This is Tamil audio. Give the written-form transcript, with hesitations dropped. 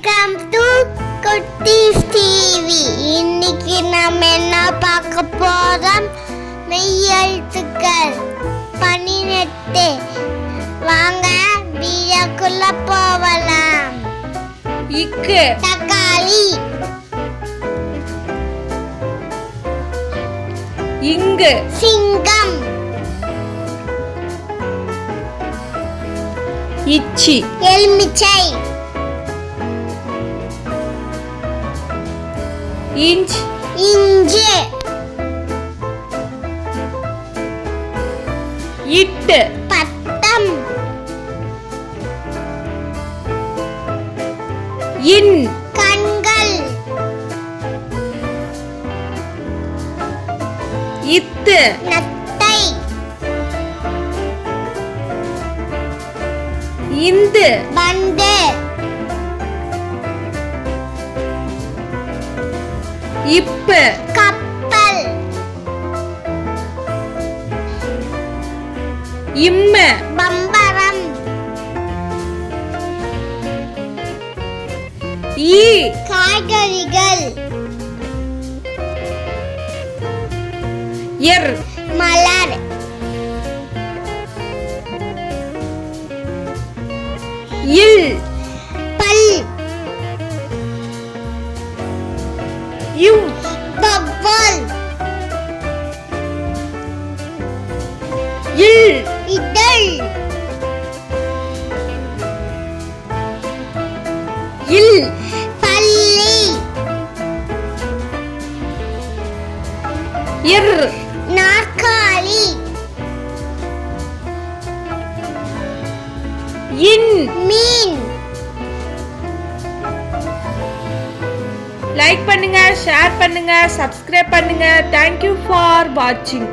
வெல்கம் டு குட்டீஸ் டிவி. இன்னைக்கு நம்ம என்ன பார்க்க போறோம்? மெய்யெழுத்துக்கள் 18. வாங்க வீடியோக்குள்ள போகலாம். இக்கு தக்காளி, இங்கு சிங்கம், இச்சி எலுமிச்சை, இஞ்ச் இஞ்சி, இட்டு பட்டம், இன் கண்கள், இத்து நத்தை, இந்து பந்து, இப்பு கப்பல், இம்ம பம்பரம், ஈ காய்கறிகள், எர் மலர், இல் பல், இவ் பவல், இல் இதழ், இல் பள்ளி, எர் நாற்காலி, இன் மீன். லைக் பண்ணுங்க, ஷேர் பண்ணுங்க, சப்ஸ்கிரைப் பண்ணுங்க. தேங்க்யூ ஃபார் வாட்சிங்.